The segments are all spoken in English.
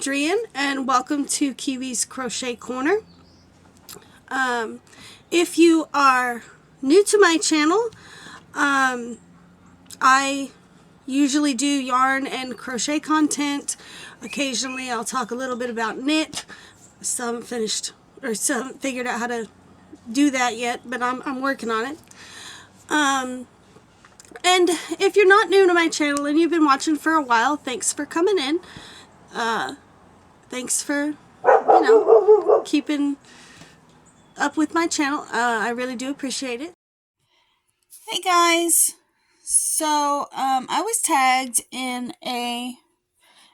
Adrian, and welcome to Kiwi's Crochet Corner. If you are new to my channel, I usually do yarn and crochet content. Occasionally I'll talk a little bit about knit. Still haven't finished or still haven't figured out how to do that yet, but I'm working on it. And if you're not new to my channel and you've been watching for a while, thanks for coming in. Thanks for, keeping up with my channel. I really do appreciate it. Hey guys, so I was tagged in a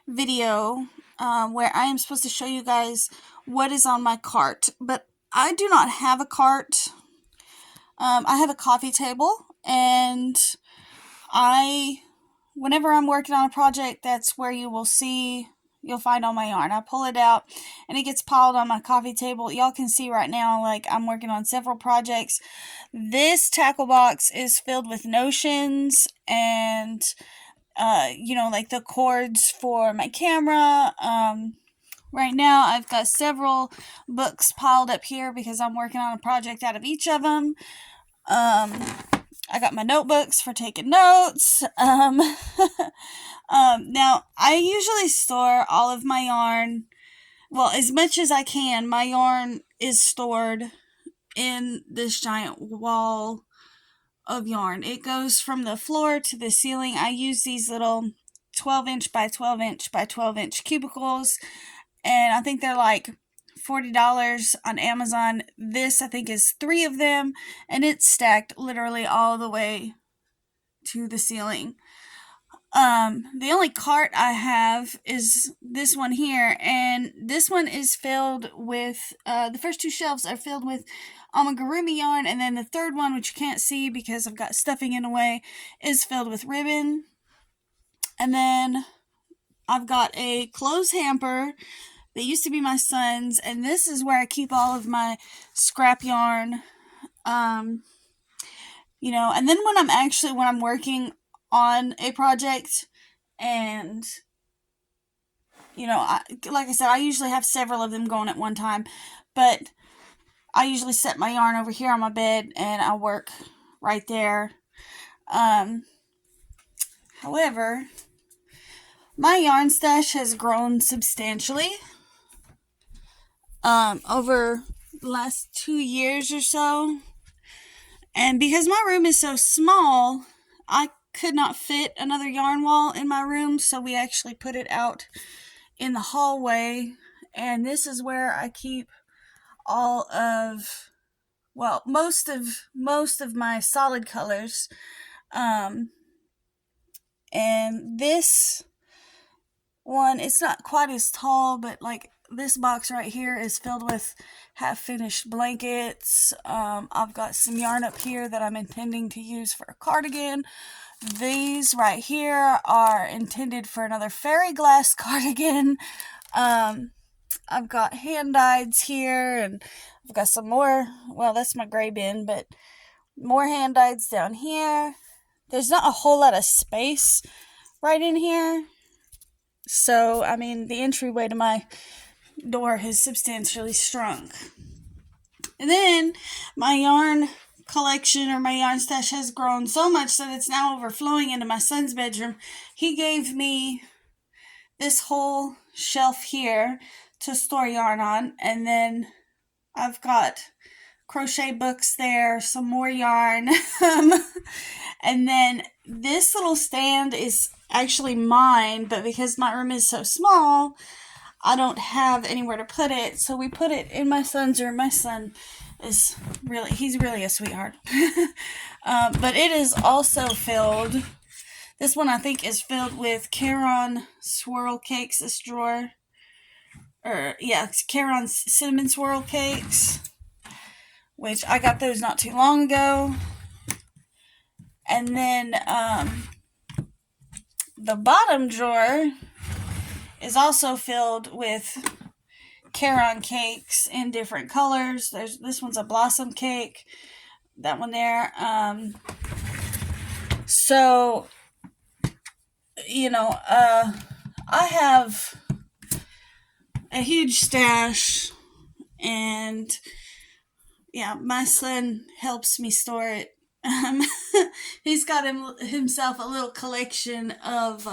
video where I am supposed to show you guys what is on my cart, but I do not have a cart. I have a coffee table, and whenever I'm working on a project, that's where you'll find all my yarn. I pull it out and it gets piled on my coffee table. Y'all can see right now, like, I'm working on several projects. This tackle box is filled with notions and, like the cords for my camera. Right now I've got several books piled up here because I'm working on a project out of each of them. I got my notebooks for taking notes. Now, I usually store all of my yarn, well, as much as I can. My yarn is stored in this giant wall of yarn. It goes from the floor to the ceiling. I use these little 12-inch by 12-inch by 12-inch cubicles, and I think they're like $40 on Amazon. This, I think, is 3 of them, and it's stacked literally all the way to the ceiling. The only cart I have is this one here, and this one is filled with, the first 2 shelves are filled with amigurumi yarn, and then the third one, which you can't see because I've got stuffing in the way, is filled with ribbon. And then I've got a clothes hamper that used to be my son's, and this is where I keep all of my scrap yarn. And then when I'm working on a project, and like I said, I usually have several of them going at one time, but I usually set my yarn over here on my bed and I work right there. However, my yarn stash has grown substantially over the last 2 years or so, and because my room is so small, I could not fit another yarn wall in my room, so we actually put it out in the hallway, and this is where I keep most of my solid colors. And this one, it's not quite as tall, but like this box right here is filled with half-finished blankets. I've got some yarn up here that I'm intending to use for a cardigan. These right here are intended for another fairy glass cardigan. I've got hand-dyeds here, and I've got some more, well, that's my gray bin, but more hand-dyeds down here. There's not a whole lot of space right in here, so, the entryway to my door has substantially shrunk. And then my yarn collection, or my yarn stash, has grown so much that it's now overflowing into my son's bedroom. He gave me this whole shelf here to store yarn on, and then I've got crochet books there, some more yarn, and then this little stand is actually mine, but because my room is so small, I don't have anywhere to put it, so we put it in my son's room. My son he's really a sweetheart. But it is also filled, this one I think is filled with Caron swirl cakes, this drawer. It's Caron cinnamon swirl cakes, which I got those not too long ago. And then the bottom drawer is also filled with Caron cakes in different colors. This one's a blossom cake, that one there. I have a huge stash, and yeah, my son helps me store it. Um, he's got himself a little collection of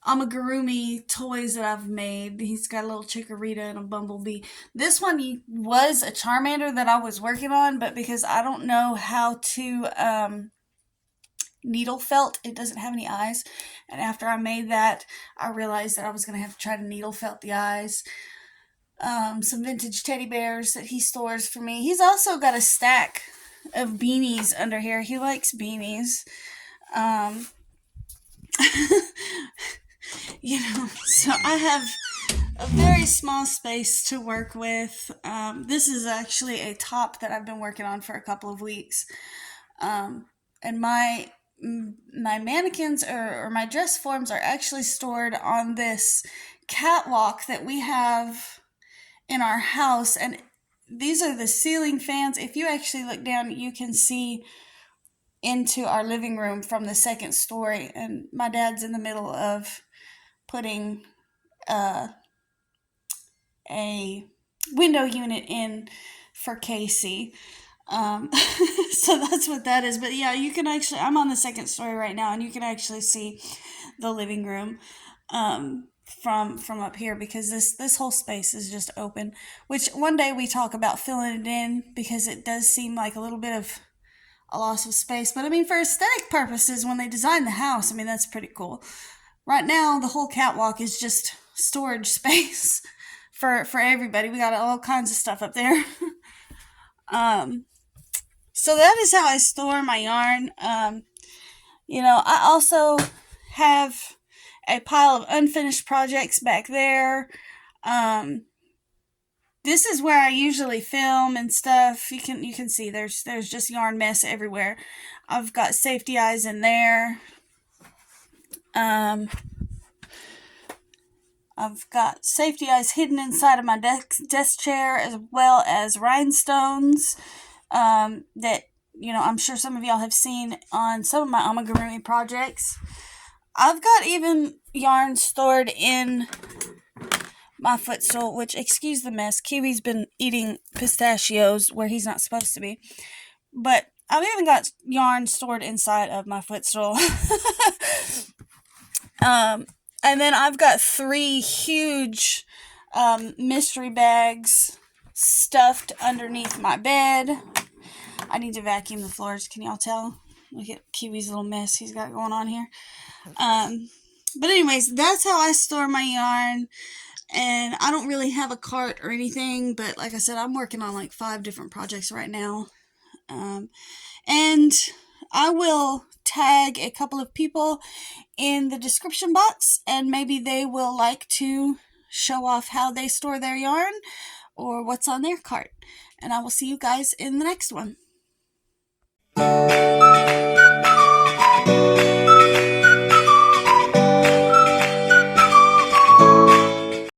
amigurumi toys that I've made. He's got a little chikorita and a bumblebee. This one was a Charmander that I was working on, but because I don't know how to needle felt, it doesn't have any eyes. And after I made that, I realized that I was going to have to try to needle felt the eyes. Some vintage teddy bears that he stores for me. He's also got a stack of beanies under here. He likes beanies. Um, so I have a very small space to work with. This is actually a top that I've been working on for a couple of weeks. And my mannequins or my dress forms are actually stored on this catwalk that we have in our house, and these are the ceiling fans. If you actually look down, you can see into our living room from the second story, and my dad's in the middle of putting a window unit in for Casey. So that's what that is. But yeah, you can actually, I'm on the second story right now, and you can actually see the living room from up here, because this whole space is just open. Which one day we talk about filling it in, because it does seem like a little bit of a loss of space. But I mean, for aesthetic purposes, when they designed the house, I mean, that's pretty cool. Right now, the whole catwalk is just storage space for everybody. We got all kinds of stuff up there. So that is how I store my yarn. I also have a pile of unfinished projects back there. This is where I usually film and stuff. You can see there's just yarn mess everywhere. I've got safety eyes in there. I've got safety eyes hidden inside of my desk chair, as well as rhinestones that, I'm sure some of y'all have seen on some of my amigurumi projects. I've got even yarn stored in my footstool, which, excuse the mess, Kiwi's been eating pistachios where he's not supposed to be. But I've even got yarn stored inside of my footstool. And then I've got 3 huge mystery bags stuffed underneath my bed. I need to vacuum the floors. Can y'all tell? Look at Kiwi's little mess he's got going on here. But anyways, that's how I store my yarn. And I don't really have a cart or anything, but like I said, I'm working on like 5 different projects right now. And I will tag a couple of people in the description box, and maybe they will like to show off how they store their yarn or what's on their cart. And I will see you guys in the next one.